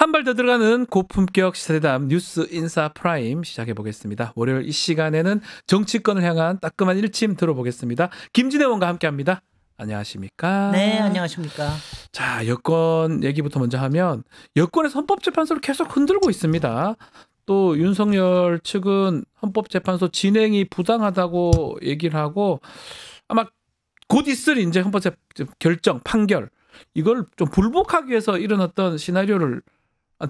한 발 더 들어가는 고품격 시사대담 뉴스 인사 프라임 시작해 보겠습니다. 월요일 이 시간에는 정치권을 향한 따끔한 일침 들어보겠습니다. 김진애 의원과 함께합니다. 안녕하십니까? 네, 안녕하십니까? 자, 여권 얘기부터 먼저 하면 여권에서 헌법재판소를 계속 흔들고 있습니다. 또 윤석열 측은 헌법재판소 진행이 부당하다고 얘기를 하고 아마 곧 있을 이제 헌법재 결정 판결 이걸 좀 불복하기 위해서 이런 어떤 시나리오를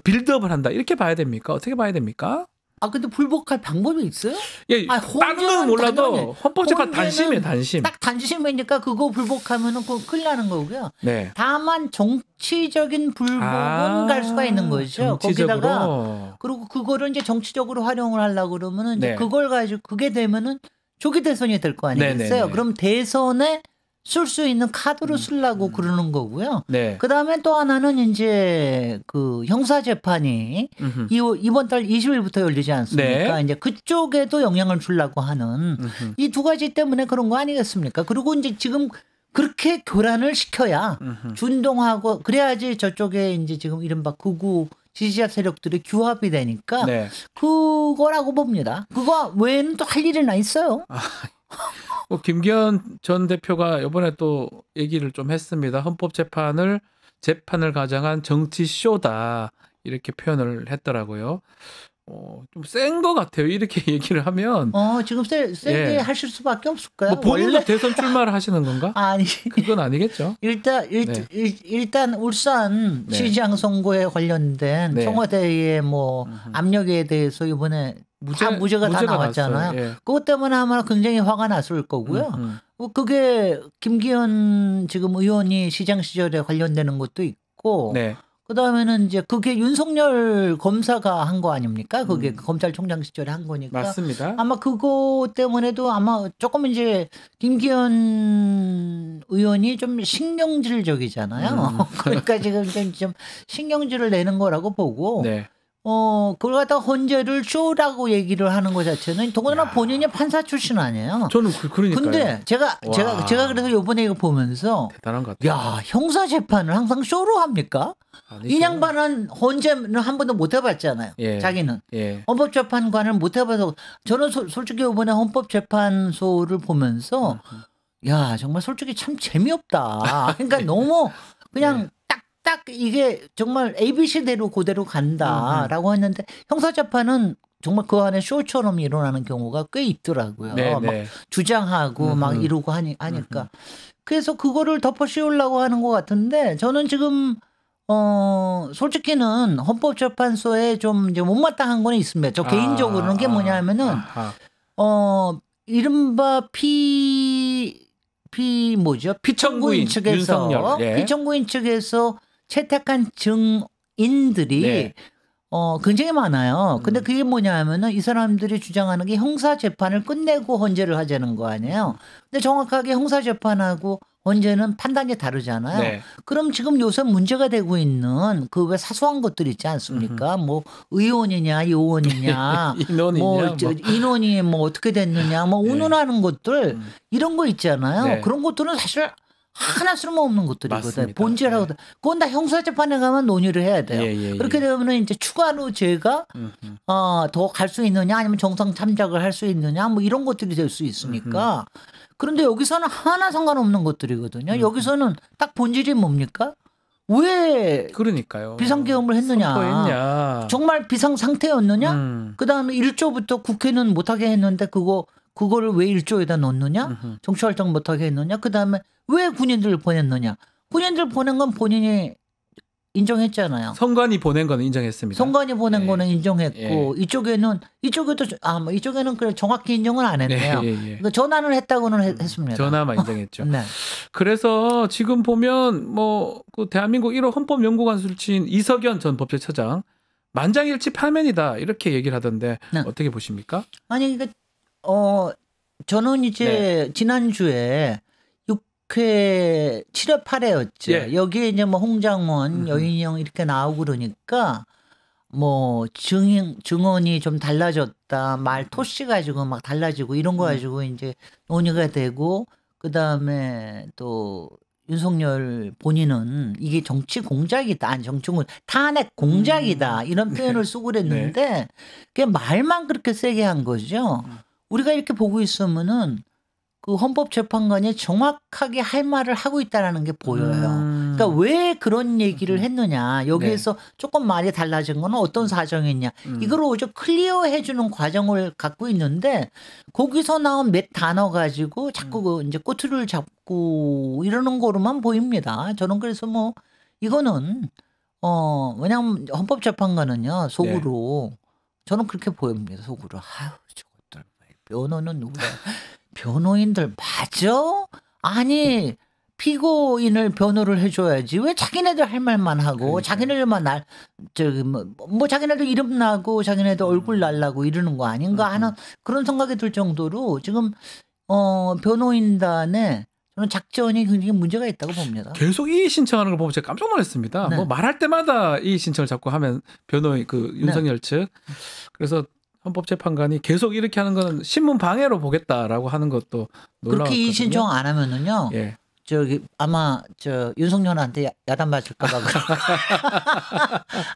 빌드업을 한다 이렇게 봐야 됩니까? 어떻게 봐야 됩니까? 아 근데 불복할 방법이 있어요? 예, 다른 건 몰라도 헌법재판 단심이에요, 단심. 딱 단심이니까 그거 불복하면은 그거 큰일 나는 거고요. 네. 다만 정치적인 불복은 갈 수가 있는 거죠. 정치적으로. 거기다가 그리고 그거를 이제 정치적으로 활용을 하려고 그러면은 이제 네. 그걸 가지고 그게 되면은 조기 대선이 될 거 아니겠어요? 네네네. 그럼 대선에 쓸 수 있는 카드로 쓰려고 그러는 거고요. 네. 그다음에 또 하나는 이제 그 형사 재판이 이번 달 20일부터 열리지 않습니까? 네. 이제 그쪽에도 영향을 주려고 하는 이 두 가지 때문에 그런 거 아니겠습니까? 그리고 이제 지금 그렇게 교란을 시켜야 준동하고 그래야지 저쪽에 이제 지금 이른바 극우 지지자 세력들이 규합이 되니까 네. 그거라고 봅니다. 그거 외에는 또 할 일이나 있어요. 김기현 전 대표가 이번에 또 얘기를 좀 했습니다. 헌법재판을 재판을 가장한 정치쇼다 이렇게 표현을 했더라고요. 좀 센 것 같아요. 이렇게 얘기를 하면. 지금 세게 예. 하실 수밖에 없을까요? 뭐 본인도 대선 출마를 하시는 건가? 아니. 그건 아니겠죠. 일단 울산 네. 시장 선거에 관련된 네. 청와대의 뭐 압력에 대해서 이번에 무죄가 다 나왔잖아요. 예. 그것 때문에 아마 굉장히 화가 났을 거고요. 그게 김기현 지금 의원이 시장 시절에 관련되는 것도 있고 네. 그다음에는 이제 그게 윤석열 검사가 한 거 아닙니까? 그게 검찰총장 시절에 한 거니까. 맞습니다. 아마 그거 때문에도 아마 조금 이제 김기현 의원이 좀 신경질적이잖아요. 그러니까 지금 좀 신경질을 내는 거라고 보고. 네. 그걸 갖다가 헌재를 쇼라고 얘기를 하는 것 자체는 더군다나 본인이 판사 출신 아니에요. 저는 그러니까요. 근데 제가 그래서 요번에 이거 보면서 대단한 것 같아요. 야, 형사 재판을 항상 쇼로 합니까? 아니죠. 이 양반은 헌재는 한 번도 못 해봤잖아요. 예. 자기는. 예. 헌법재판관을 못 해봐서 저는 솔직히 이번에 헌법재판소를 보면서 야, 정말 솔직히 참 재미없다. 그러니까 너무 그냥 딱 이게 정말 ABC대로 그대로 간다라고 했는데 형사재판은 정말 그 안에 쇼처럼 일어나는 경우가 꽤 있더라고요. 네, 막 네. 주장하고 막 이러고 하니까. 그래서 그거를 덮어 씌우려고 하는 것 같은데 저는 지금 솔직히는 헌법재판소에 좀 이제 못마땅한 건 있습니다. 저 개인적으로는 게 뭐냐면은 이른바 피청구인 측에서 윤석열. 예. 피청구인 측에서 채택한 증인들이 네. 굉장히 많아요. 근데 그게 뭐냐면은 이 사람들이 주장하는 게 형사 재판을 끝내고 헌재를 하자는 거 아니에요. 근데 정확하게 형사 재판하고 헌재는 판단이 다르잖아요. 네. 그럼 지금 요새 문제가 되고 있는 그 왜 사소한 것들 있지 않습니까? 뭐 의원이냐 요원이냐 인원이냐 인원이 뭐 어떻게 됐느냐 뭐 운운하는 것들 이런 거 있잖아요. 네. 그런 것들은 사실 하나 쓸모없는 것들이거든. 맞습니다. 본질하고 그건 다 형사재판에 가면 논의를 해야 돼요. 예. 그렇게 되면 이제 추가로 죄가 더 갈 수 있느냐 아니면 정상 참작을 할 수 있느냐 뭐 이런 것들이 될 수 있으니까. 그런데 여기서는 하나 상관없는 것들이거든요. 여기서는 딱 본질이 뭡니까? 왜 그러니까요. 비상계엄을 했느냐. 선포했냐. 정말 비상 상태였느냐. 그다음에 1조부터 국회는 못하게 했는데 그거를 왜 1조에다 넣느냐? 정치활동 못하게 했느냐? 그다음에 왜 군인들 보냈느냐? 군인들 보낸 건 본인이 인정했잖아요. 선관위 보낸 거는 인정했습니다. 선관위 보낸 예. 거는 인정했고 예. 이쪽에는 그래 정확히 인정은 안 했네요. 그러니까 전화는 했다고는 했습니다. 전화만 인정했죠. 네. 그래서 지금 보면 그 대한민국 1호 헌법연구관 출신 이석연 전 법제처장 만장일치 파면이다 이렇게 얘기를 하던데 네. 어떻게 보십니까? 아니 그러니까 저는 이제 지난주에 6회 7회 8회였죠. 예. 여기에 이제 뭐 홍장원, 여인영 이렇게 나오고 그러니까 뭐 증언이 좀 달라졌다. 말 토시 가지고 막 달라지고 이런 거 가지고 이제 논의가 되고 그다음에 또 윤석열 본인은 이게 정치 공작이다, 아니 정치공 탄핵 공작이다 이런 표현을 쓰고 그랬는데 그게 말만 그렇게 세게 한 거죠. 우리가 이렇게 보고 있으면은 그 헌법재판관이 정확하게 할 말을 하고 있다라는 게 보여요. 그러니까 왜 그런 얘기를 했느냐, 여기에서 조금 말이 달라진 건 어떤 사정이냐, 이걸 오히려 클리어해 주는 과정을 갖고 있는데 거기서 나온 몇 단어 가지고 자꾸 그 이제 꼬투리를 잡고 이러는 거로만 보입니다. 저는 그래서 뭐 이거는 왜냐하면 헌법재판관은요 속으로 저는 그렇게 보입니다. 속으로 아유 저것들 변호는 누구야? 변호인들 맞아? 아니 피고인을 변호를 해줘야지 왜 자기네들 할 말만 하고 그러니까. 자기네들만 저기 뭐 자기네들 이름 나고 자기네들 얼굴 날라고 이러는 거 아닌가 하는 그런 생각이 들 정도로 지금 변호인단에 저는 작전이 굉장히 문제가 있다고 봅니다. 계속 이의 신청하는 걸 보면 제가 깜짝 놀랐습니다. 네. 뭐 말할 때마다 이의 신청을 자꾸 하면 변호인 그 윤석열 측. 그래서 헌법재판관이 계속 이렇게 하는 건 신문 방해로 보겠다라고 하는 것도 놀라웠거든요. 그렇게 이의 신청 안 하면은요. 예. 저기 아마 저 윤석열한테 야단 맞을까봐.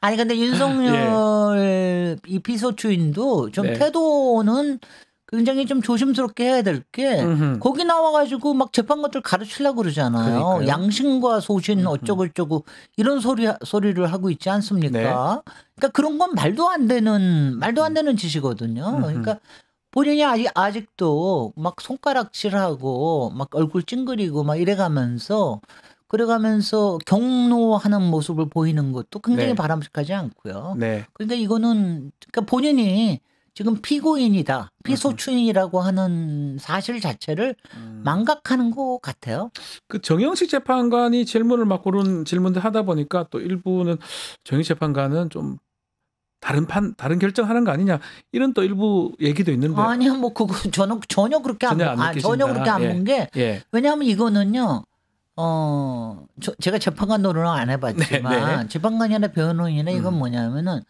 아니 근데 윤석열 이 비서주인도 좀 네. 태도는 굉장히 좀 조심스럽게 해야 될 게 거기 나와가지고 막 재판관들 가르치려고 그러잖아요. 그러니까요. 양심과 소신 어쩌고저쩌고 이런 소리를 하고 있지 않습니까? 네. 그러니까 그런 건 말도 안 되는 짓이거든요. 그러니까 본인이 아직도 막 손가락질하고 막 얼굴 찡그리고 막 이래가면서 그래가면서 경로하는 모습을 보이는 것도 굉장히 네. 바람직하지 않고요. 네. 그러니까 이거는 그러니까 본인이 지금 피고인이다, 피소추인이라고 하는 사실 자체를 망각하는 것 같아요. 그 정영식 재판관이 질문을 막 그런 질문들 하다 보니까 또 일부는 정영식 재판관은 좀 다른 결정하는 거 아니냐 이런 또 일부 얘기도 있는데 아니요, 뭐 그거 저는 전혀 그렇게 전혀 안 안 전혀 그렇게 안 본 게 예. 왜냐하면 이거는요. 제가 재판관 노릇은 안 해봤지만 네. 재판관이나 변호인이나 이건 뭐냐면은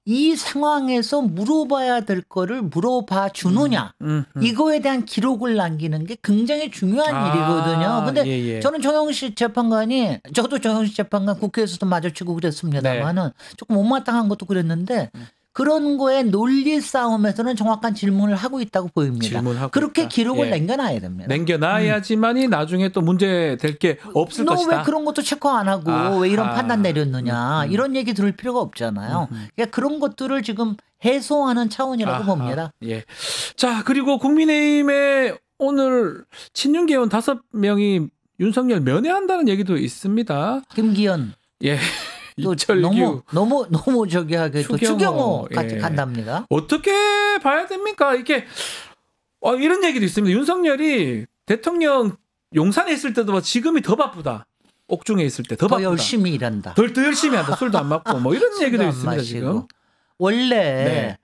이 상황에서 물어봐야 될 거를 물어봐 주느냐 이거에 대한 기록을 남기는 게 굉장히 중요한 일이거든요. 근데 저는 정영식 재판관이 저도 정영식 재판관 국회에서도 마주치고 그랬습니다만은 조금 못마땅한 것도 그랬는데 그런 거에 논리 싸움에서는 정확한 질문을 하고 있다고 보입니다. 질문하고 그렇게 있다. 기록을 예. 남겨놔야 됩니다. 남겨놔야지만이 나중에 또 문제 될 게 없을 너 것이다. 왜 그런 것도 체크 안 하고 왜 이런 판단 내렸느냐 이런 얘기 들을 필요가 없잖아요. 그러니까 그런 것들을 지금 해소하는 차원이라고 봅니다. 예. 자, 그리고 국민의힘에 오늘 친윤계원 5명이 윤석열 면회한다는 얘기도 있습니다. 김기현 예. 또 이철규 너무 저기 하게 또 추경호 같이 예. 간답니다. 어떻게 봐야 됩니까? 이게 이런 얘기도 있습니다. 윤석열이 대통령 용산에 있을 때도 지금이 더 바쁘다. 옥중에 있을 때 더 바쁘다. 열심히 일한다. 더 열심히 한다. 술도 안 맞고 뭐 이런 얘기도 있습니다. 마시고. 지금. 원래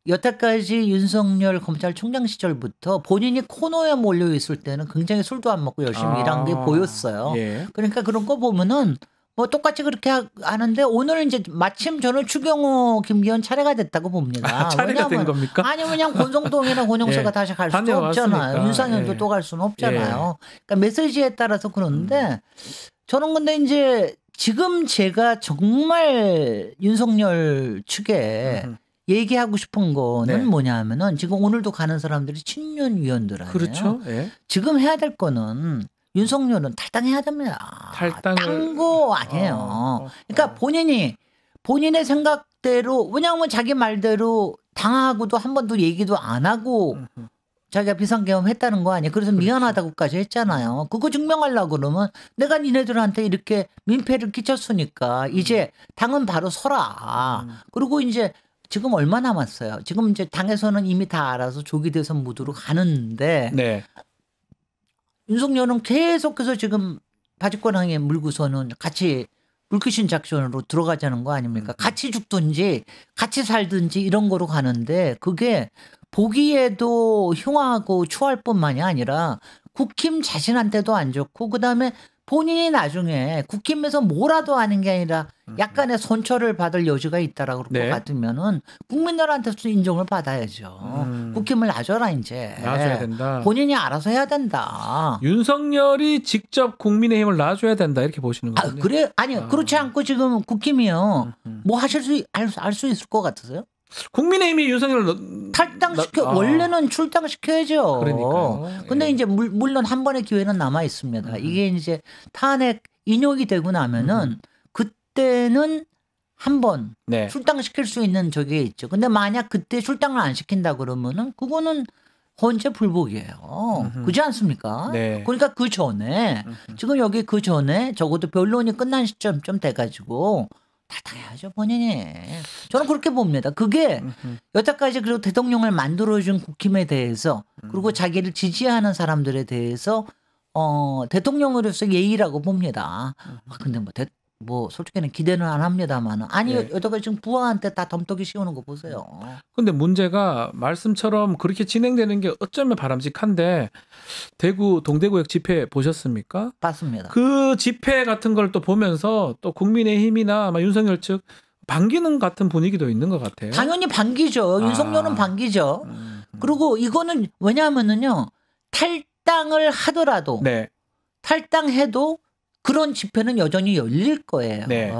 여태까지 윤석열 검찰총장 시절부터 본인이 코너에 몰려 있을 때는 굉장히 술도 안 먹고 열심히 일한 게 보였어요. 예. 그러니까 그런 거 보면은 뭐 똑같이 그렇게 하는데 오늘 이제 마침 저는 추경호 김기현 차례가 됐다고 봅니다. 차례가 된 겁니까? 아니 그냥 권성동이나 권영세가 예. 다시 갈 수도 다녀왔으니까. 없잖아요. 윤상현도 예. 또 갈 수는 없잖아요. 그러니까 메시지에 따라서 그러는데 저는 근데 이제 지금 제가 정말 윤석열 측에 얘기하고 싶은 거는 뭐냐면은 지금 오늘도 가는 사람들이 친윤위원들 아니에요. 그렇죠. 예. 지금 해야 될 거는 윤석열은 탈당해야 됩니다. 딴거 아니에요. 그러니까 본인의 생각대로 왜냐하면 자기 말대로 당하고도 한 번도 얘기도 안 하고 자기가 비상계엄 했다는 거 아니에요. 그래서 미안하다고까지 했잖아요. 그거 증명하려고 그러면 내가 니네들한테 이렇게 민폐를 끼쳤으니까 이제 당은 바로 서라. 그리고 이제 지금 얼마 남았어요. 지금 이제 당에서는 이미 다 알아서 조기 대선 무드로 가는데 윤석열은 계속해서 지금 바짓권항에 물고서는 같이 물귀신 작전으로 들어가자는 거 아닙니까? 같이 죽든지 같이 살든지 이런 거로 가는데 그게 보기에도 흉하고 추할 뿐만이 아니라 국힘 자신한테도 안 좋고 그다음에 본인이 나중에 국힘에서 뭐라도 하는 게 아니라 약간의 선처를 받을 여지가 있다라고 그럴 네. 것 같으면은 국민들한테서 인정을 받아야죠. 국힘을 놔줘라 이제. 놔줘야 된다. 본인이 알아서 해야 된다. 윤석열이 직접 국민의힘을 놔줘야 된다 이렇게 보시는 아, 거군요. 그래? 아니요. 그렇지 않고 지금 국힘이요. 뭐 하실 알 수 있을 것 같으세요? 국민의힘이 윤석열을 탈당시켜 원래는 출당시켜야죠. 그러니까요. 근데 예. 이제 물론 한 번의 기회는 남아 있습니다. 이게 이제 탄핵 인용이 되고 나면은 그때는 한 번 네. 출당시킬 수 있는 저게 있죠. 근데 만약 그때 출당을 안 시킨다 그러면은 그거는 헌재 불복이에요. 그렇지 않습니까? 네. 그러니까 그 전에 지금 여기 그 전에 적어도 변론이 끝난 시점쯤 돼가지고 탈당해야죠 본인이. 저는 그렇게 봅니다. 그게 여태까지 그리고 대통령을 만들어준 국힘에 대해서 그리고 자기를 지지하는 사람들에 대해서 대통령으로서 예의라고 봅니다. 근데 뭐 솔직히는 기대는 안 합니다만 아니 네. 여태까지 지금 부하한테 다 덤떡이 씌우는 거 보세요. 근데 문제가 말씀처럼 그렇게 진행되는 게 어쩌면 바람직한데 대구 동대구역 집회 보셨습니까? 봤습니다. 그 집회 같은 걸 또 보면서 또 국민의힘이나 아마 윤석열 측 반기는 같은 분위기도 있는 것 같아요. 당연히 반기죠. 윤석열은 반기죠. 그리고 이거는 왜냐하면은요 탈당을 하더라도 네. 탈당해도 그런 집회는 여전히 열릴 거예요. 네.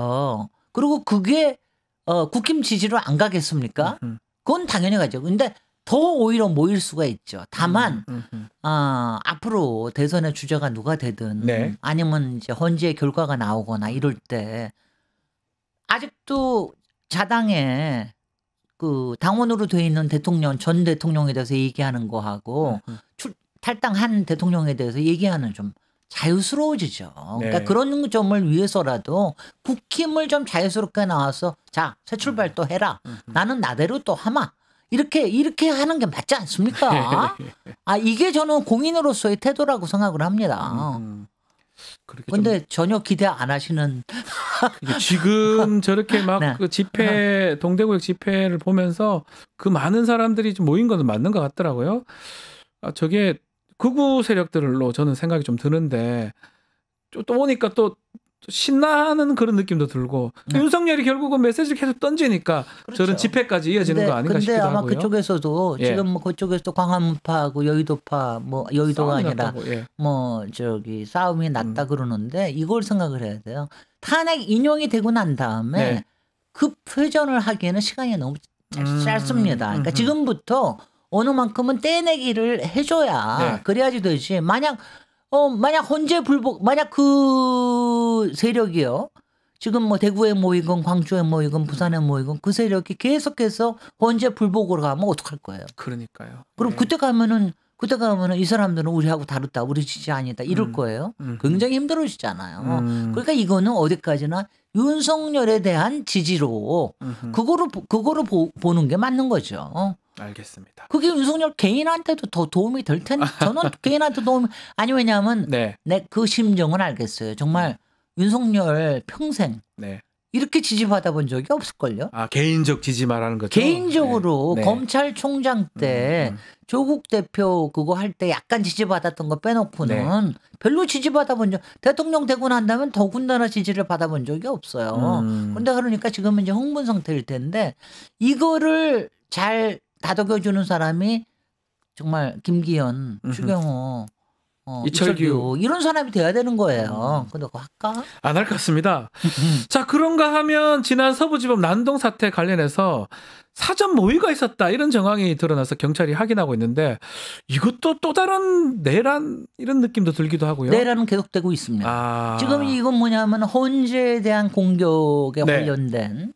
그리고 그게 국힘 지지로 안 가겠습니까? 그건 당연히 가죠. 근데 더 오히려 모일 수가 있죠. 다만 앞으로 대선의 주자가 누가 되든 네. 아니면 이제 헌재 결과가 나오거나 이럴 때 아직도 자당에 그 당원으로 돼 있는 대통령 전 대통령에 대해서 얘기하는 거하고 탈당한 대통령에 대해서 얘기하는 좀 자유스러워지죠. 그러니까 네. 그런 점을 위해서라도 국힘을 좀 자유스럽게 나와서 자, 새 출발 또 해라. 나는 나대로 또 하마. 이렇게 하는 게 맞지 않습니까? 이게 저는 공인으로서의 태도라고 생각을 합니다. 그런데 전혀 기대 안 하시는 지금 저렇게 막 네. 그 집회 동대구역 집회를 보면서 그 많은 사람들이 좀 모인 것은 맞는 것 같더라고요. 저게 극우 세력들로 저는 생각이 좀 드는데 또 오니까 또 신나는 그런 느낌도 들고 윤석열이 결국은 메시지를 계속 던지니까 그렇죠. 저런 집회까지 이어지는 거 아닌가 싶기도 아마 하고요. 그쪽에서도 예. 지금 뭐 그쪽에서도 광화문파하고 여의도파 뭐 여의도가 싸움이 아니라 났다고, 예. 뭐 저기 싸움이 났다 그러는데 이걸 생각을 해야 돼요. 탄핵 인용이 되고 난 다음에 네. 급회전을 하기에는 시간이 너무 짧습니다. 그러니까 지금부터 어느 만큼은 떼내기를 해줘야 네. 그래야지 되지. 만약 헌재 불복 만약 그 세력이요. 지금 뭐 대구에 모이건 광주에 모이건 부산에 모이건 그 세력이 계속해서 헌재 불복으로 가면 어떡할 거예요. 그러니까요. 그럼 예. 그때 가면은 이 사람들은 우리하고 다르다. 우리 지지 아니다. 이럴 거예요. 굉장히 힘들어지잖아요. 그러니까 이거는 어디까지나 윤석열에 대한 지지로 그거를 보는 게 맞는 거죠. 알겠습니다. 그게 윤석열 개인한테도 더 도움이 될 텐데 저는 개인한테 도움이 아니 왜냐하면 네. 내 그 심정은 알겠어요. 정말 윤석열 평생 네. 이렇게 지지받아 본 적이 없을걸요. 개인적 지지 말하는 거죠. 개인적으로 네. 검찰총장 때 조국 대표 그거 할 때 약간 지지받았던 거 빼놓고는 별로 지지받아 본 적 대통령 되고 난 다음에 더군다나 지지를 받아본 적이 없어요. 그런데 그러니까 지금은 이제 흥분 상태일 텐데 이거를 잘 다독여주는 사람이 정말 김기현, 추경호, 이철규 이런 사람이 돼야 되는 거예요. 근데 그거 할까? 안 할 것 같습니다. 자, 그런가 하면 지난 서부지법 난동 사태 관련해서 사전 모의가 있었다 이런 정황이 드러나서 경찰이 확인하고 있는데 이것도 또 다른 내란 이런 느낌도 들기도 하고요. 내란은 계속되고 있습니다. 지금 이건 뭐냐면 헌재에 대한 공격에 관련된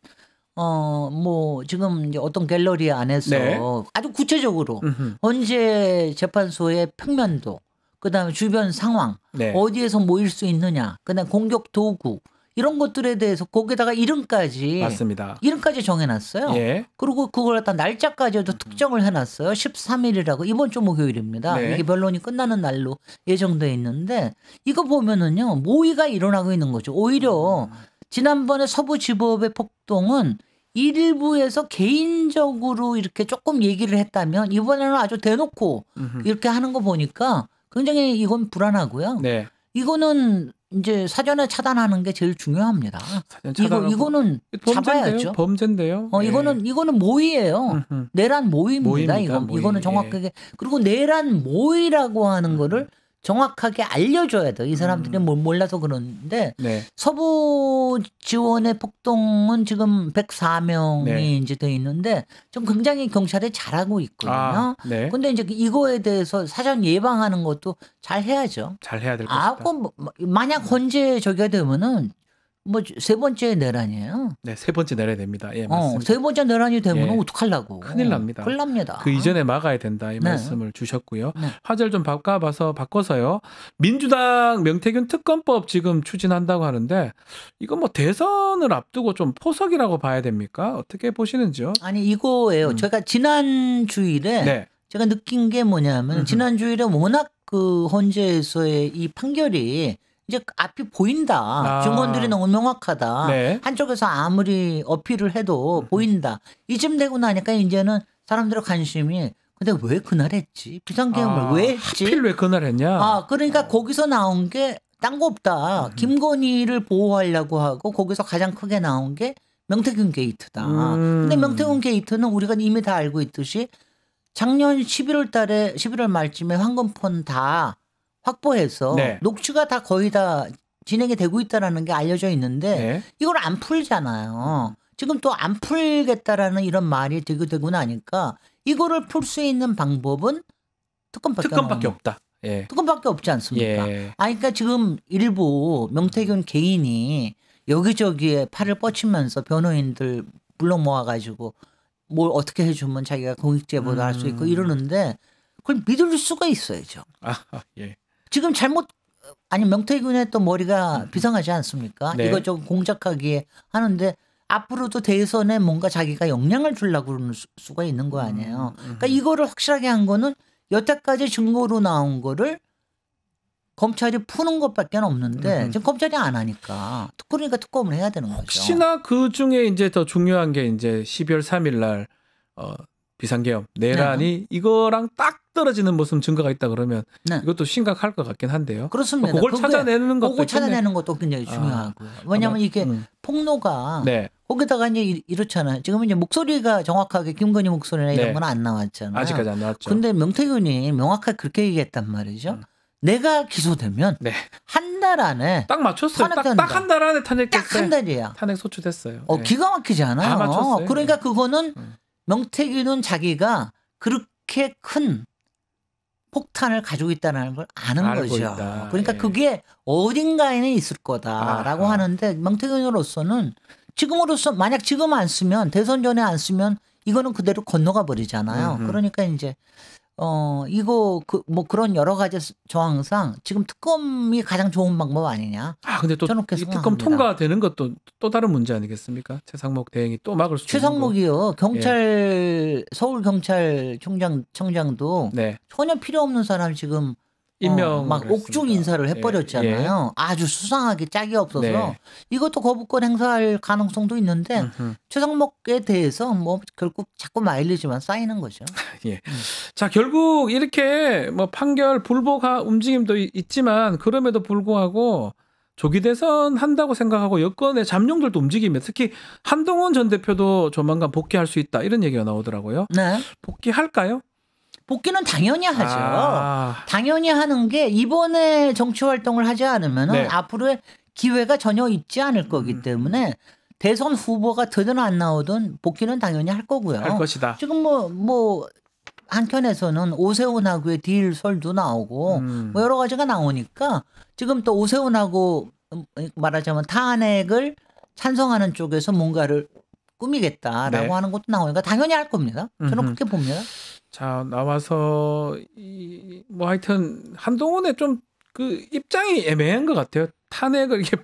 뭐 지금 이제 어떤 갤러리 안에서 아주 구체적으로 헌재 재판소의 평면도 그다음에 주변 상황 어디에서 모일 수 있느냐 그다음 공격 도구 이런 것들에 대해서 거기다가 이름까지 맞습니다. 이름까지 정해놨어요. 예. 그리고 그걸 갖다 날짜까지도 특정을 해놨어요. 13일이라고 이번 주 목요일입니다. 네. 이게 변론이 끝나는 날로 예정돼 있는데 이거 보면은요 모의가 일어나고 있는 거죠. 오히려 지난번에 서부지법의 폭동은 일부에서 개인적으로 이렇게 조금 얘기를 했다면 이번에는 아주 대놓고 이렇게 하는 거 보니까 굉장히 이건 불안하고요. 네. 이거는 이제 사전에 차단하는 게 제일 중요합니다. 사전 차단하고 이거는 잡아야죠. 범죄인데요. 예. 이거는 모의예요. 내란 모의입니다. 모의. 이거는 정확하게. 그리고 내란 모의라고 하는 거를 정확하게 알려줘야 돼요. 이 사람들이 몰라서 그러는데 네. 서부 지원의 폭동은 지금 104명이 네. 이제 돼 있는데 좀 굉장히 경찰이 잘하고 있거든요. 네. 근데 이제 이거에 대해서 사전 예방하는 것도 잘 해야죠. 잘 해야 될 것이다. 만약 헌재 저게 되면은 뭐 세 번째 내란이에요. 네, 세 번째 내려야 됩니다. 예, 맞습니다. 세 번째 내란이 되면 예. 어떡하려고. 큰일 납니다. 큰일 납니다. 그 이전에 막아야 된다 이 네. 말씀을 주셨고요. 네. 화제를 좀 바꿔서요. 민주당 명태균 특검법 지금 추진한다고 하는데 이거 뭐 대선을 앞두고 좀 포석이라고 봐야 됩니까? 어떻게 보시는지요? 아니 이거예요. 제가 지난 주일에 네. 제가 느낀 게 뭐냐면 지난 주일에 워낙 그 헌재에서의 이 판결이 이제 앞이 보인다. 증언들이 너무 명확하다. 네. 한쪽에서 아무리 어필을 해도 보인다. 이쯤 되고 나니까 이제는 사람들의 관심이 근데 왜 그날 했지? 비상계엄을 왜 했지? 하필 왜 그날 했냐? 그러니까 거기서 나온 게 딴 거 없다. 김건희를 보호하려고 하고 거기서 가장 크게 나온 게 명태균 게이트다. 근데 명태균 게이트는 우리가 이미 다 알고 있듯이 작년 11월 말쯤에 황금폰 다 확보해서 네. 녹취가 다 거의 다 진행이 되고 있다라는 게 알려져 있는데 네. 이걸 안 풀잖아요. 지금 또 안 풀겠다라는 이런 말이 되고 나니까 이거를 풀 수 있는 방법은 특검밖에 없다. 예. 특검밖에 없지 않습니까? 예. 그러니까 지금 일부 명태균 개인이 여기저기에 팔을 뻗치면서 변호인들 불러 모아가지고 뭘 어떻게 해주면 자기가 공익제보도 할 수 있고 이러는데 그걸 믿을 수가 있어야죠. 예. 지금 명태균의 또 머리가 비상하지 않습니까? 네. 이것저것 공작하기에 하는데 앞으로도 대선에 뭔가 자기가 영향을 주려고 그러는 수가 있는 거 아니에요. 그러니까 이거를 확실하게 한 거는 여태까지 증거로 나온 거를 검찰이 푸는 것밖에 없는데 지금 검찰이 안 하니까 그러니까 특검을 해야 되는 거죠. 혹시나 그 중에 이제 더 중요한 게 이제 12월 3일 날 비상계엄 내란이 이거랑 딱 떨어지는 무슨 증거가 있다 그러면 이것도 심각할 것 같긴 한데요. 그렇습니다. 그걸 찾아내는 것도 그거 찾아내는 것도 굉장히 중요하고요. 왜냐하면 이게 폭로가 거기다가 이제 이렇잖아요. 지금 이제 목소리가 정확하게 김건희 목소리나 이런 건 안 나왔잖아요. 아직까지 안 나왔죠. 근데 명태균이 명확하게 그렇게 얘기했단 말이죠. 내가 기소되면 한 달 안에 딱 맞췄어요. 딱 한 달 안에 탄핵됐어요. 딱 한 달이야. 탄핵 소추됐어요. 기가 막히지 않아요. 다 맞췄어요. 그러니까 그거는 명태균은 자기가 그렇게 큰 폭탄을 가지고 있다는 걸 아는 거죠. 있다. 그러니까 그게 어딘가에는 있을 거다라고 하는데 명태균으로서는 지금으로서 만약 지금 안 쓰면 대선 전에 안 쓰면 이거는 그대로 건너가 버리잖아요. 그러니까 이제 이거 뭐 그런 여러 가지 조항상 지금 특검이 가장 좋은 방법 아니냐. 근데 또 이 특검 통과되는 것도 또 다른 문제 아니겠습니까? 최상목 대행이 또 막을 수 있는 최상목이요. 경찰 서울 경찰청장도 전혀 필요 없는 사람 지금 임명 막 옥중 인사를 해버렸잖아요. 아주 수상하게 짝이 없어서 이것도 거부권 행사할 가능성도 있는데 최상목에 대해서 뭐 결국 자꾸 마일리지만 쌓이는 거죠. 자, 결국 이렇게 뭐 판결 불복 움직임도 있지만 그럼에도 불구하고 조기 대선 한다고 생각하고 여권의 잠룡들도 움직이면 특히 한동훈 전 대표도 조만간 복귀할 수 있다 이런 얘기가 나오더라고요. 복귀할까요? 복귀는 당연히 하죠. 당연히 하는 게 이번에 정치 활동을 하지 않으면 앞으로의 기회가 전혀 있지 않을 거기 때문에 대선 후보가 되든 안 나오든 복귀는 당연히 할 거고요. 할 것이다. 지금 뭐 한켠에서는 오세훈하고의 딜 설도 나오고 뭐 여러 가지가 나오니까 지금 또 오세훈하고 말하자면 탄핵을 찬성하는 쪽에서 뭔가를 꾸미겠다라고 하는 것도 나오니까 당연히 할 겁니다. 저는 그렇게 봅니다. 자, 나와서 뭐 하여튼 한동훈의 좀 그 입장이 애매한 것 같아요. 탄핵을 이렇게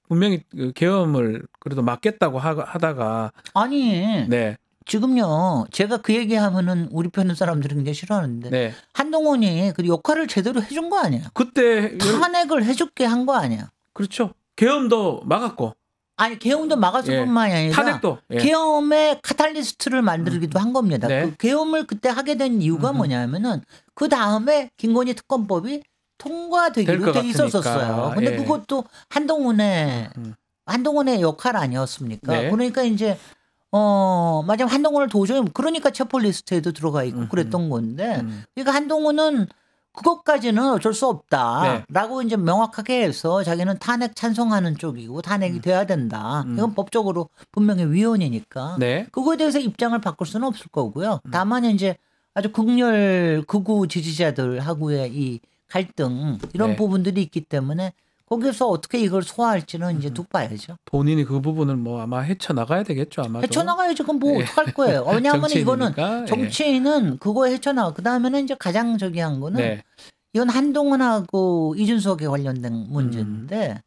분명히 그 계엄을 그래도 막겠다고 하다가 지금요 제가 그 얘기하면은 우리 편의 사람들이 굉장히 싫어하는데 한동훈이 그 역할을 제대로 해준 거 아니야? 그때 탄핵을 해줄게 한 거 아니야? 그렇죠. 계엄도 막았고. 아니 계엄도 막았을 뿐만이 아니라 탄핵도 계엄의 카탈리스트를 만들기도 한 겁니다. 그 계엄을 그때 하게 된 이유가 뭐냐면은 그 다음에 김건희 특검법이 통과되기로 될 돼 것 있었었어요. 같으니까. 근데 예. 그것도 한동훈의 역할 아니었습니까? 네. 그러니까 이제 마지막 한동훈을 도저히 그러니까 체포리스트에도 들어가 있고 그랬던 건데 그러니까 한동훈은 그것까지는 어쩔 수 없다라고 이제 명확하게 해서 자기는 탄핵 찬성하는 쪽이고 탄핵이 돼야 된다. 이건 법적으로 분명히 위헌이니까 네. 그거에 대해서 입장을 바꿀 수는 없을 거고요. 다만 이제 아주 극렬 극우 지지자들하고의 이 갈등 이런 네. 부분들이 있기 때문에 거기서 어떻게 이걸 소화할지는 이제 두고 봐야죠. 본인이 그 부분을 뭐 아마 헤쳐나가야 되겠죠. 아마도. 헤쳐나가야지. 그럼 뭐 예. 어떡할 거예요. 왜냐하면 이거는 정치인이니까. 예. 정치인은 그거 헤쳐나가. 그다음에는 이제 가장 저기한 거는 네. 이건 한동훈하고 이준석에 관련된 문제인데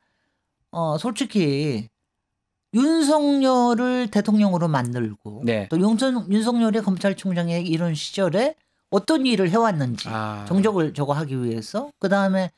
솔직히 윤석열을 대통령으로 만들고 네. 또 윤석열이 검찰총장의 이런 시절에 어떤 일을 해왔는지 정적을 저거 하기 위해서 그다음에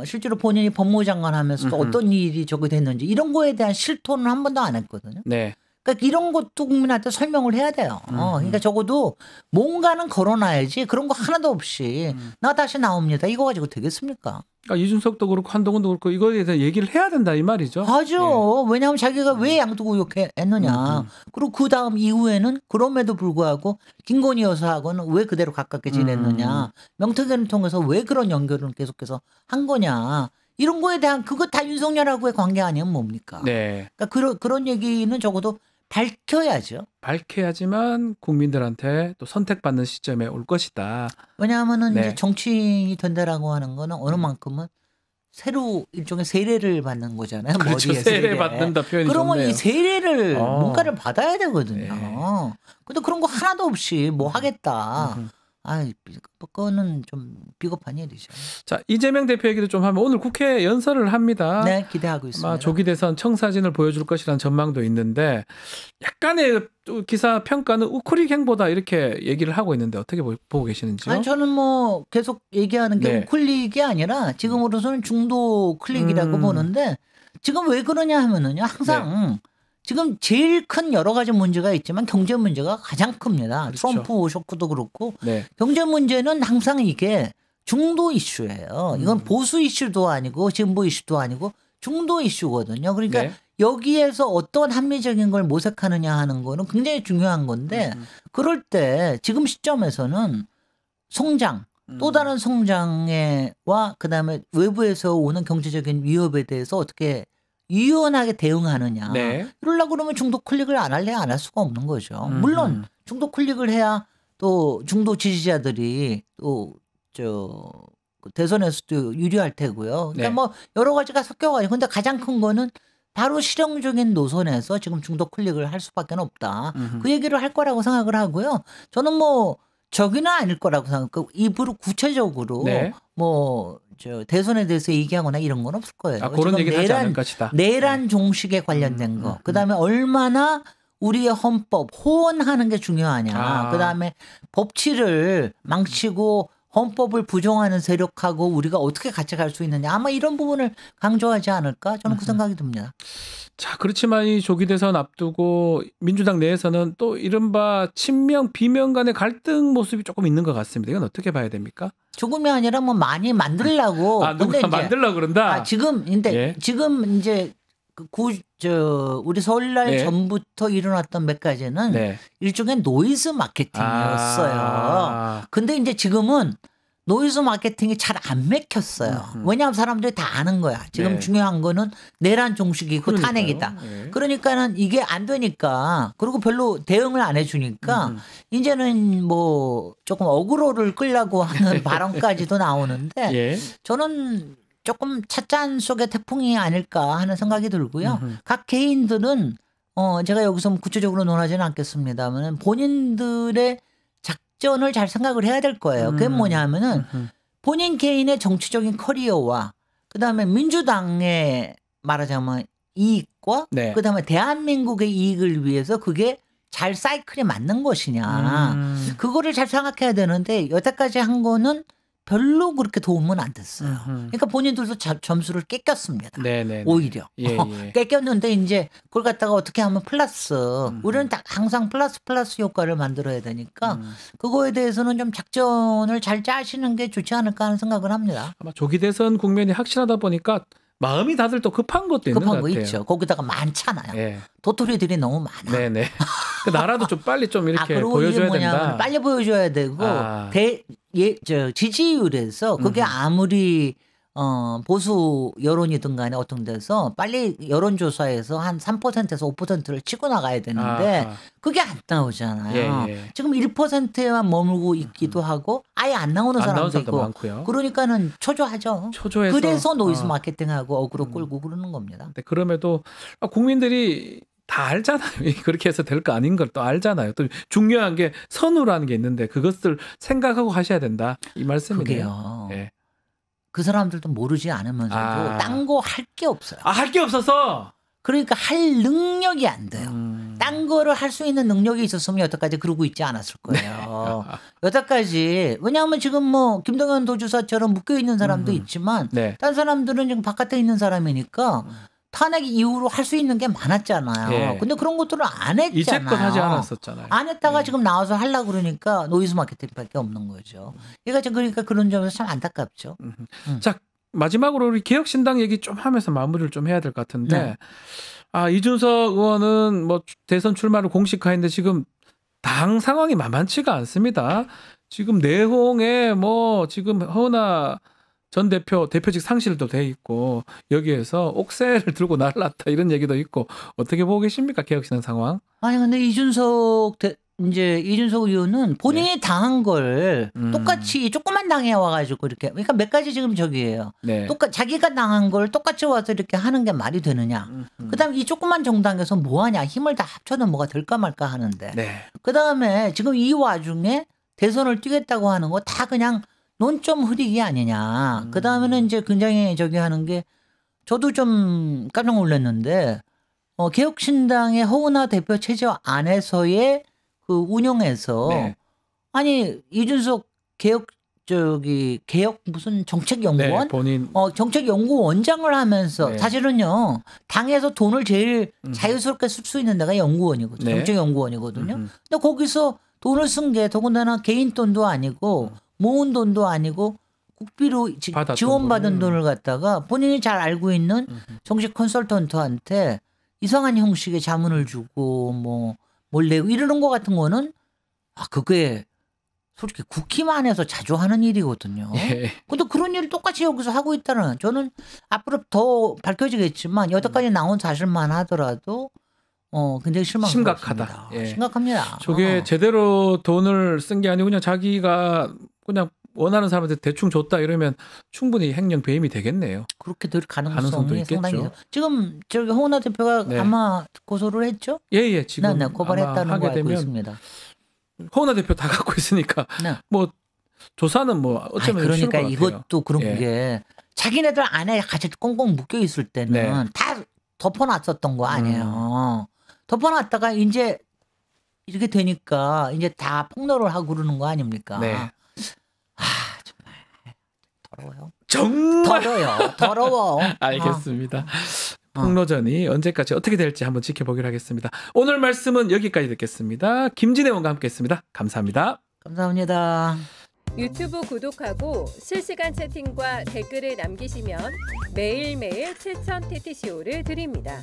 실제로 본인이 법무장관 하면서도 어떤 일이 저거 됐는지 이런 거에 대한 실토는 한 번도 안 했거든요. 네. 그러니까 이런 것도 국민한테 설명을 해야 돼요. 그러니까 적어도 뭔가는 걸어놔야지 그런 거 하나도 없이 나 다시 나옵니다. 이거 가지고 되겠습니까? 그러니까 이준석도 그렇고 한동훈도 그렇고 이거에 대해서 얘기를 해야 된다 이 말이죠. 하죠. 왜냐하면 자기가 왜 양도구역했느냐. 그리고 그 다음 이후에는 그럼에도 불구하고 김건희 여사하고는 왜 그대로 가깝게 지냈느냐. 명태균을 통해서 왜 그런 연결을 계속해서 한 거냐. 이런 거에 대한 그거 다 윤석열하고의 관계 아니면 뭡니까? 네. 그러니까 그런 얘기는 적어도 밝혀야죠. 밝혀야지만 국민들한테 또 선택받는 시점에 올 것이다. 왜냐하면은 네. 이제 정치인이 된다라고 하는 거는 어느 만큼은 새로 일종의 세례를 받는 거잖아요. 그렇죠. 머리에 세례 받는다 표현이 그러면 좋네요. 이 세례를 뭔가를 받아야 되거든요. 네. 근데 그런 거 하나도 없이 뭐 하겠다. 그거는 좀 비겁한 일이죠. 자, 이재명 대표 얘기도 좀 하면 오늘 국회 연설을 합니다. 네, 기대하고 있습니다. 아마 조기 대선 청사진을 보여줄 것이라는 전망도 있는데 약간의 기사 평가는 우클릭행보다 이렇게 얘기를 하고 있는데 어떻게 보고 계시는지요? 아니, 저는 뭐 계속 얘기하는 게 네. 우클릭이 아니라 지금으로서는 중도 클릭이라고 보는데 지금 왜 그러냐 하면은요. 항상 지금 제일 큰 여러 가지 문제가 있지만 경제 문제가 가장 큽니다. 그렇죠. 트럼프 쇼크도 그렇고 네. 경제 문제는 항상 이게 중도 이슈예요. 이건 보수 이슈도 아니고 진보 이슈도 아니고 중도 이슈거든요. 그러니까 네. 여기에서 어떤 합리적인 걸 모색하느냐 하는 거는 굉장히 중요한 건데 그럴 때 지금 시점에서는 성장 또 다른 성장에와 그다음에 외부에서 오는 경제적인 위협에 대해서 어떻게 유연하게 대응하느냐. 네. 이러려고 그러면 중도 클릭을 안 할래 안 할 수가 없는 거죠. 물론 중도 클릭을 해야 또 중도 지지자들이 또 대선에서도 유리할 테고요. 그러니까 네. 뭐 여러 가지가 섞여가지고 근데 가장 큰 거는 바로 실용적인 노선에서 지금 중도 클릭을 할 수밖에 없다. 그 얘기를 할 거라고 생각을 하고요. 저는 뭐 저기는 아닐 거라고 생각하고 입으로 구체적으로 네. 대선에 대해서 얘기하거나 이런 건 없을 거예요. 그런 얘기는 하지 않을 것이다. 내란 종식에 관련된 거. 그다음에 얼마나 우리의 헌법 호언하는 게 중요하냐. 그다음에 법치를 망치고 헌법을 부정하는 세력하고 우리가 어떻게 같이 갈 수 있느냐. 아마 이런 부분을 강조하지 않을까? 저는 그 생각이 듭니다. 자, 그렇지만 이 조기 대선 앞두고 민주당 내에서는 또 이른바 친명 비명 간의 갈등 모습이 조금 있는 것 같습니다. 이건 어떻게 봐야 됩니까? 조금이 아니라 뭐 많이 만들려고. 누가 만들려고 그런다. 지금 이제 우리 설날 전부터 일어났던 몇 가지는 일종의 노이즈 마케팅이었어요. 근데 이제 지금은 노이즈 마케팅이 잘 안 맥혔어요. 왜냐하면 사람들이 다 아는 거야. 지금 중요한 거는 내란 종식이고 탄핵이다. 그러니까는 이게 안 되니까 그리고 별로 대응을 안 해주니까 이제는 뭐 조금 어그로를 끌려고 하는 발언까지도 나오는데 저는 조금 찻잔 속의 태풍이 아닐까 하는 생각이 들고요. 각 개인들은 제가 여기서 구체적으로 논하지는 않겠습니다만 본인들의 작전을 잘 생각을 해야 될 거예요. 그게 뭐냐면은 본인 개인의 정치적인 커리어와 그다음에 민주당의 말하자면 이익과 그다음에 대한민국의 이익을 위해서 그게 잘 사이클이 맞는 것이냐. 그거를 잘 생각해야 되는데 여태까지 한 거는 별로 그렇게 도움은 안 됐어요. 그러니까 본인들도 점수를 깎였습니다. 네네. 오히려 예. 깎였는데 이제 그걸 갖다가 어떻게 하면 플러스 우리는 항상 플러스 효과를 만들어야 되니까 그거에 대해서는 좀 작전을 잘 짜시는 게 좋지 않을까 하는 생각을 합니다. 아마 조기 대선 국면이 확실하다 보니까 마음이 다들 또 급한 것도 있는 것 급한 거 같아요. 있죠. 거기다가 많잖아요. 예. 도토리들이 너무 많아. 네네. 그 나라도 좀 빨리 좀 이렇게 그리고 보여줘야 이게 뭐냐면 된다. 빨리 보여줘야 되고 지지율에서 그게 아무리 보수 여론이든 간에 어떤 데서 빨리 여론조사에서 한 3%에서 5%를 치고 나가야 되는데 그게 안 나오잖아요. 예. 지금 1%에만 머물고 있기도 하고 아예 안 나오는 사람도 있고 많고요. 그러니까는 초조하죠. 초조해서 그래서 노이즈 마케팅하고 어그로 끌고 그러는 겁니다. 근데 그럼에도 국민들이 다 알잖아요. 그렇게 해서 될 거 아닌 걸 또 알잖아요. 또 중요한 게 선우라는 게 있는데 그것을 생각하고 하셔야 된다. 이 말씀이네요. 그게요. 예. 그 사람들도 모르지 않으면서도 딴 거 할 게 없어요. 할 게 없어서. 그러니까 할 능력이 안 돼요. 딴 거를 할 수 있는 능력이 있었으면 여태까지 그러고 있지 않았을 거예요. 여태까지 왜냐하면 지금 뭐 김동연 도지사처럼 묶여 있는 사람도 있지만 딴 사람들은 지금 바깥에 있는 사람이니까 탄핵 이후로 할 수 있는 게 많았잖아요. 근데 그런 것들을 안 했잖아요. 이제껏 하지 않았었잖아요. 안 했다가 지금 나와서 하려고 그러니까 노이즈 마케팅밖에 없는 거죠. 얘가 지금 그러니까 그런 점에서 참 안타깝죠. 자, 마지막으로 우리 개혁신당 얘기 좀 하면서 마무리를 좀 해야 될 것 같은데 이준석 의원은 뭐 대선 출마를 공식화했는데 지금 당 상황이 만만치가 않습니다. 지금 내홍에 뭐 지금 허은하 전 대표직 상실도 돼 있고 여기에서 옥새를 들고 날랐다 이런 얘기도 있고 어떻게 보고 계십니까? 개혁신당 상황? 아니 근데 이준석 의원은 본인이 당한 걸 똑같이 조그만 당에 와가지고 이렇게 그러니까 몇 가지 지금 저기예요. 자기가 당한 걸 똑같이 와서 이렇게 하는 게 말이 되느냐. 그다음에 이 조그만 정당에서 뭐 하냐. 힘을 다 합쳐도 뭐가 될까 말까 하는데. 그다음에 지금 이 와중에 대선을 뛰겠다고 하는 거 다 그냥 논점 흐리기 아니냐. 그다음에는 이제 굉장히 저기 하는 게 저도 좀 깜짝 놀랐는데 개혁신당의 허은하 대표 체제 안에서의 그 운영에서 아니 이준석 개혁 무슨 정책연구원 본인 정책연구원장을 하면서 사실은요 당에서 돈을 제일 자유스럽게 쓸 수 있는 데가 연구원이거든요. 정책연구원이거든요. 근데 거기서 돈을 쓴 게 더군다나 개인 돈도 아니고 모은 돈도 아니고 국비로 지원받은 돈을 갖다가 본인이 잘 알고 있는 정책 컨설턴트한테 이상한 형식의 자문을 주고 뭐 몰래 이러는 거 같은 거는 그게 솔직히 국힘안에서 자주 하는 일이거든요. 근데 그런 일을 똑같이 여기서 하고 있다는 저는 앞으로 더 밝혀지겠지만 여태까지 나온 사실만 하더라도 굉장히 심각하다. 심각합니다. 저게 제대로 돈을 쓴 게 아니고 그냥 자기가 그냥 원하는 사람한테 대충 줬다 이러면 충분히 행령 배임이 되겠네요. 그렇게 될 가능성이 상당히 지금 저기 허은하 대표가 아마 고소를 했죠? 예, 지금 고발했다는 거 알고 있습니다. 허은하 대표 다 갖고 있으니까 뭐 조사는 뭐 어쩌면 그러니까 이것도 그런 게 자기네들 안에 같이 꽁꽁 묶여 있을 때는 다 덮어놨었던 거 아니에요. 덮어놨다가 이제 이렇게 되니까 이제 다 폭로를 하고 그러는 거 아닙니까? 정말 더러워요. 더러워. 알겠습니다. 폭로전이 언제까지 어떻게 될지 한번 지켜보기로 하겠습니다. 오늘 말씀은 여기까지 듣겠습니다. 김진애 의원과 함께했습니다. 감사합니다. 감사합니다. 유튜브 구독하고 실시간 채팅과 댓글을 남기시면 매일매일 실천 TTCO를 드립니다.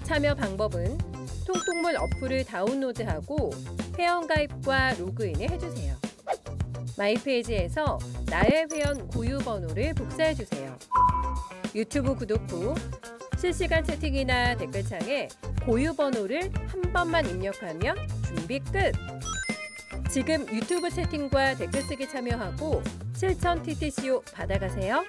참여 방법은 통통물 어플을 다운로드하고 회원가입과 로그인을 해주세요. 마이페이지에서 나의 회원 고유 번호를 복사해주세요. 유튜브 구독 후 실시간 채팅이나 댓글창에 고유 번호를 한 번만 입력하면 준비 끝! 지금 유튜브 채팅과 댓글 쓰기 참여하고 실천 TTCO 받아가세요.